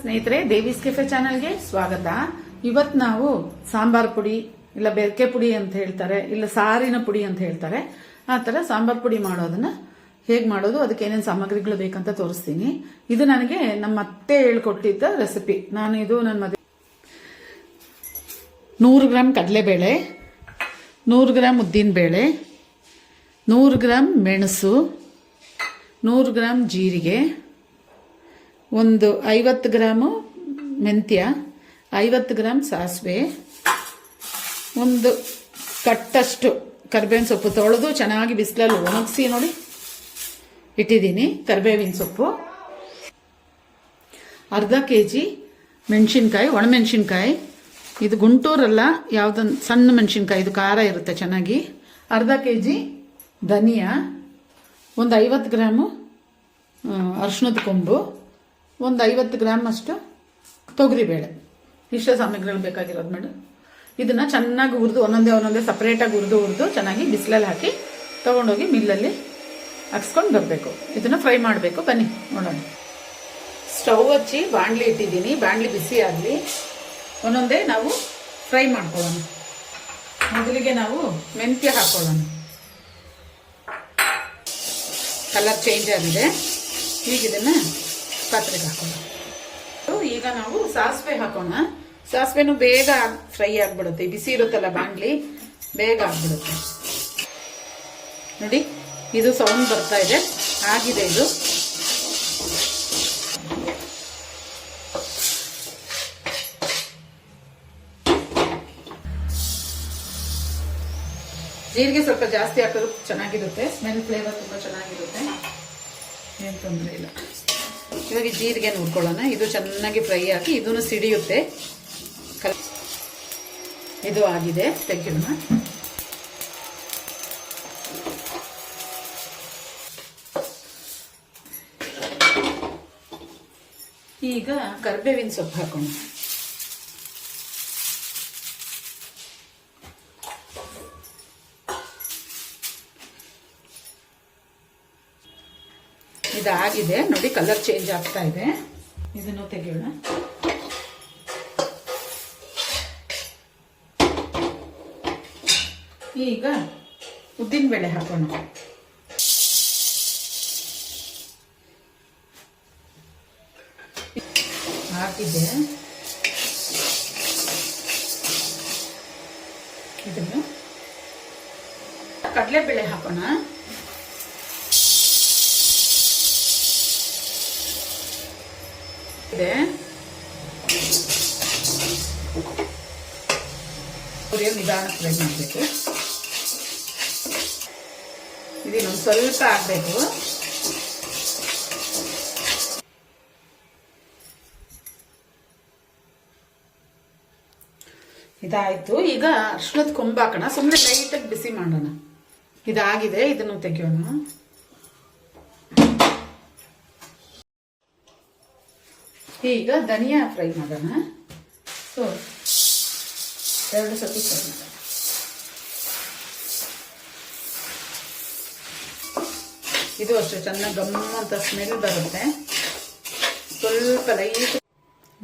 ಸ್ನೇಹಿತರೆ, ದೇವೀಸ್ ಕೆಫೆ ಚಾನೆಲ್ಗೆ ಸ್ವಾಗತ. ಇವತ್ ನಾವು ಸಾಂಬಾರ್ ಪುಡಿ ಇಲ್ಲ ಬೆರಕೆ ಪುಡಿ ಅಂತ ಹೇಳ್ತಾರೆ, ಇಲ್ಲ ಸಾರಿನ ಪುಡಿ ಅಂತ ಹೇಳ್ತಾರೆ. ಆ ತರ ಸಾಂಬಾರ್ ಪುಡಿ ಮಾಡೋದನ್ನ ಹೇಗ್ ಮಾಡೋದು, ಅದಕ್ಕೆ ಏನೇನು ಸಾಮಗ್ರಿಗಳು ಬೇಕಂತ ತೋರಿಸ್ತೀನಿ. ಇದು ನನಗೆ ನಮ್ಮ ಅತ್ತೆ ಹೇಳ್ಕೊಟ್ಟಿದ್ದ ರೆಸಿಪಿ. ನಾನು ಇದು ನನ್ನ ಮದುವೆ 100 ಗ್ರಾಂ ಕಡಲೆಬೇಳೆ, 100 ಗ್ರಾಂ ಉದ್ದಿನ ಬೇಳೆ, 100 ಗ್ರಾಂ ಮೆಣಸು, 100 ಗ್ರಾಂ ಜೀರಿಗೆ, ಒಂದು 50 ಗ್ರಾಮು ಮೆಂತ್ಯ, 50 ಗ್ರಾಂ ಸಾಸಿವೆ, ಒಂದು ಕಟ್ಟಷ್ಟು ಕರಿಬೇವಿನ ಸೊಪ್ಪು ತೊಳೆದು ಚೆನ್ನಾಗಿ ಬಿಸಿಲಲ್ಲಿ ಒಣಗಿಸಿ ನೋಡಿ ಇಟ್ಟಿದ್ದೀನಿ. ಕರಿಬೇವಿನ ಸೊಪ್ಪು, ಅರ್ಧ kg ಮೆಣಸಿನ್ಕಾಯಿ, ಒಣಮೆಣಸಿನ್ಕಾಯಿ. ಇದು ಗುಂಟೂರಲ್ಲ, ಯಾವುದೊಂದು ಸಣ್ಣ ಮೆಣಸಿನ್ಕಾಯಿ, ಇದು ಖಾರ ಇರುತ್ತೆ ಚೆನ್ನಾಗಿ. ಅರ್ಧ kg ಧನಿಯಾ, ಒಂದು 50 ಗ್ರಾಮು ಅರಿಶಿಣದ ಕೊಂಬು, ಒಂದು 50 ಗ್ರಾಮ್ ಅಷ್ಟು ತೊಗರಿಬೇಳೆ. ಇಷ್ಟ ಸಾಮಗ್ರಿಗಳು ಬೇಕಾಗಿರೋದು ಮೇಡಮ್. ಇದನ್ನ ಚೆನ್ನಾಗಿ ಹುರಿದು ಒಂದೊಂದೇ ಸಪರೇಟಾಗಿ ಹುರಿದು ಚೆನ್ನಾಗಿ ಬಿಸಿಲಲ್ಲಿ ಹಾಕಿ ತಗೊಂಡೋಗಿ ಮಿಲ್ಲಲ್ಲಿ ಹಾಕ್ಸ್ಕೊಂಡು ಬರಬೇಕು. ಇದನ್ನ ಫ್ರೈ ಮಾಡಬೇಕು. ಬನ್ನಿ ನೋಡೋಣ. ಸ್ಟವ್ ಹಚ್ಚಿ ಬಾಣಲಿ ಇಟ್ಟಿದ್ದೀನಿ. ಬಾಣಲಿ ಬಿಸಿ ಆಗಲಿ, ಒಂದೊಂದೇ ನಾವು ಫ್ರೈ ಮಾಡ್ಕೊಳ್ಳೋಣ. ಮೊದಲಿಗೆ ನಾವು ಮೆಂತ್ಯ ಹಾಕೊಳ್ಳೋಣ. ಕಲರ್ ಚೇಂಜ್ ಆಗಿದೆ. ಈಗ ಇದನ್ನ ಪಾತ್ರೆಗೆ ಹಾಕೋಣ. ಈಗ ನಾವು ಸಾಸಿವೆ ಹಾಕೋಣ. ಸಾಸಿವೆನು ಬೇಗ ಫ್ರೈ ಆಗ್ಬಿಡುತ್ತೆ, ಬಿಸಿ ಇರುತ್ತಲ್ಲ ಬಾಣಲಿ, ಬೇಗ ಆಗ್ಬಿಡುತ್ತೆ. ನೋಡಿ, ಇದು ಸೌಂಡ್ ಬರ್ತಾ ಇದೆ, ಆಗಿದೆ ಇದು. ಜೀರಿಗೆ ಸ್ವಲ್ಪ ಜಾಸ್ತಿ ಹಾಕಿದ್ರು ಚೆನ್ನಾಗಿರುತ್ತೆ, ಸ್ಮೆಲ್ ಫ್ಲೇವರ್ ತುಂಬಾ ಚೆನ್ನಾಗಿರುತ್ತೆ, ಏನು ತೊಂದರೆ ಇಲ್ಲ. ಇವಾಗ ಜೀರಿಗೆ ಹುರ್ಕೊಳ್ಳೋಣ. ಇದು ಚೆನ್ನಾಗಿ ಫ್ರೈ ಆಗಿ ಇದನ್ನು ಸಿಡಿಯುತ್ತೆ. ಇದು ಆಗಿದೆ, ತೆಗೆಯೋಣ. ಈಗ ಕರಿಬೇವಿನ ಸೊಪ್ಪು ಹಾಕೋಣ. ಇದಾಗಿದೆ ನೋಡಿ, ಕಲರ್ ಚೇಂಜ್ ಆಗ್ತಾ ಇದೆ. ಇದನ್ನು ತೆಗೆಯೋಣ. ಈಗ ಉದ್ದಿನ ಬೇಳೆ ಹಾಕೋಣ. ಹಾಕಿದೆ. ಇದನ್ನು ಕಡಲೆಬೇಳೆ ಹಾಕೋಣ. ನಿಧಾನ ಫ್ರೈ ಮಾಡಬೇಕು. ಇದನ್ನೊಂದು ಸ್ವಲ್ಪ ಆಗ್ಬೇಕು. ಇದಾಯ್ತು. ಈಗ ಅರಿಶಿಣದ ಕೊಂಬು ಹಾಕೋಣ. ಸುಮ್ಮನೆ ಲೈಟಾಗಿ ಬಿಸಿ ಮಾಡೋಣ. ಇದಾಗಿದೆ, ಇದನ್ನು ತೆಗೆಯೋಣ. ಈಗ ಧನಿಯಾ ಫ್ರೈ ಮಾಡೋಣ. ಸೊ 2 ಸತಿ ಫ್ರೈ ಮಾಡೋಣ. ಇದು ಅಷ್ಟೇ ಚೆನ್ನಾಗಿ ಗಮ್ಮ ಅಂತ ಸ್ಮೆಲ್ ಬರುತ್ತೆ. ಸ್ವಲ್ಪ ಲೈಟ್.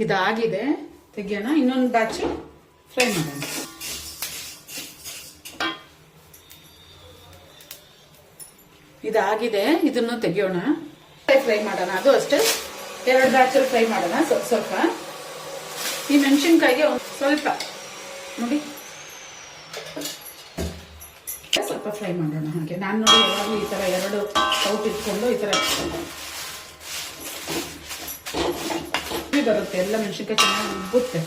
ಇದಾಗಿದೆ, ತೆಗಿಯೋಣ. ಇನ್ನೊಂದು ಬ್ಯಾಚ್ ಫ್ರೈ ಮಾಡೋಣ. ಇದಾಗಿದೆ, ಇದನ್ನು ತೆಗಿಯೋಣ. ಫ್ರೈ ಮಾಡೋಣ. ಅದು ಅಷ್ಟೇ 2 ಬ್ಯಾಚ್ ಫ್ರೈ ಮಾಡೋಣ. ಸ್ವಲ್ಪ ಈ ಮೆಣಸಿನ್ಕಾಯಿಗೆ ಸ್ವಲ್ಪ ನೋಡಿ ಸ್ವಲ್ಪ ಫ್ರೈ ಮಾಡೋಣ. ಹಾಗೆ ನಾನು ನೋಡಿ ಯಾವಾಗಲೂ ಈ ತರ 2 ಔಟ್ ಇಟ್ಕೊಂಡು ಈ ತರ ಬರುತ್ತೆ. ಎಲ್ಲ ಮೆಣಸಿನ್ಕಾಯಿ ಚೆನ್ನಾಗಿ ಉಬ್ಬುತ್ತೆ.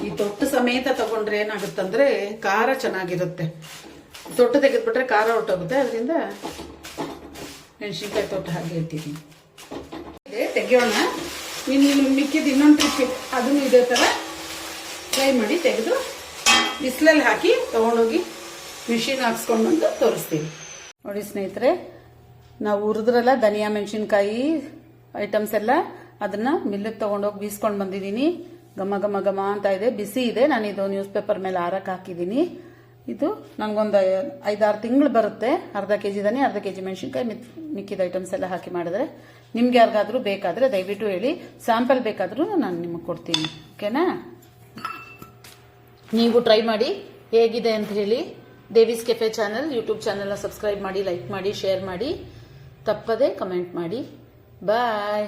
ಈ ತೊಟ್ಟು ಸಮೇತ ತಗೊಂಡ್ರೆ ಏನಾಗುತ್ತಂದ್ರೆ ಖಾರ ಚೆನ್ನಾಗಿರುತ್ತೆ. ತೊಟ್ಟು ತೆಗೆದ್ಬಿಟ್ರೆ ಖಾರ ಹೊರಟೋಗುತ್ತೆ. ಅದರಿಂದ ಮೆಣಸಿನ್ಕಾಯಿ ತೊಟ್ಟು ಹಾಗೆ ಇಟ್ಟಿದ್ದೀನಿ. ತೆಗೆಯೋಣ. ಇನ್ನು ಮಿಕ್ಕಿದ ಇನ್ನೊಂದು ಟ್ರಿಪ್ ಅದನ್ನು ಇದೇ ಥರ ಫ್ರೈ ಮಾಡಿ ತೆಗೆದು ಬಿಸಿಲಲ್ಲಿ ಹಾಕಿ ತಗೊಂಡೋಗಿ ಮಿಷಿನ್ ಹಾಕ್ಸ್ಕೊಂಡು ಬಂದು ತೋರಿಸ್ತೀವಿ. ನೋಡಿ ಸ್ನೇಹಿತರೆ, ನಾವು ಹುರಿದ್ರಲ್ಲ ಧನಿಯಾ ಮೆಣಸಿನ್ಕಾಯಿ ಐಟಮ್ಸ್ ಎಲ್ಲ, ಅದನ್ನ ಮಿಲ್ಲಿಗೆ ತಗೊಂಡೋಗಿ ಬೀಸ್ಕೊಂಡು ಬಂದಿದ್ದೀನಿ. ಘಮ ಘಮ ಘಮ ಅಂತ ಇದೆ, ಬಿಸಿ ಇದೆ. ನಾನು ಇದು ನ್ಯೂಸ್ ಪೇಪರ್ ಮೇಲೆ ಹಾರಕ್ಕೆ ಹಾಕಿದ್ದೀನಿ. ಇದು ನನಗೊಂದು 5-6 ತಿಂಗಳು ಬರುತ್ತೆ. ಅರ್ಧ ಕೆಜಿ ಧನಿಯಾ, ಅರ್ಧ ಕೆಜಿ ಮೆಣಸಿನ್ಕಾಯಿ, ಮಿಕ್ಕಿದ ಐಟಮ್ಸ್ ಎಲ್ಲ ಹಾಕಿ ಮಾಡಿದ್ರೆ. ನಿಮ್ಗೆ ಯಾರಿಗಾದ್ರೂ ಬೇಕಾದ್ರೆ ದಯವಿಟ್ಟು ಹೇಳಿ, ಸ್ಯಾಂಪಲ್ ಬೇಕಾದ್ರೂ ನಾನು ನಿಮಗೆ ಕೊಡ್ತೀನಿ. ಓಕೆನಾ? ನೀವು ಟ್ರೈ ಮಾಡಿ ಹೇಗಿದೆ ಅಂತ ಹೇಳಿ. ದೇವೀಸ್ ಕೆಫೆ ಚಾನಲ್ ಯೂಟ್ಯೂಬ್ ಚಾನಲ್ನ ಸಬ್ಸ್ಕ್ರೈಬ್ ಮಾಡಿ, ಲೈಕ್ ಮಾಡಿ, ಶೇರ್ ಮಾಡಿ, ತಪ್ಪದೆ ಕಮೆಂಟ್ ಮಾಡಿ. ಬಾಯ್.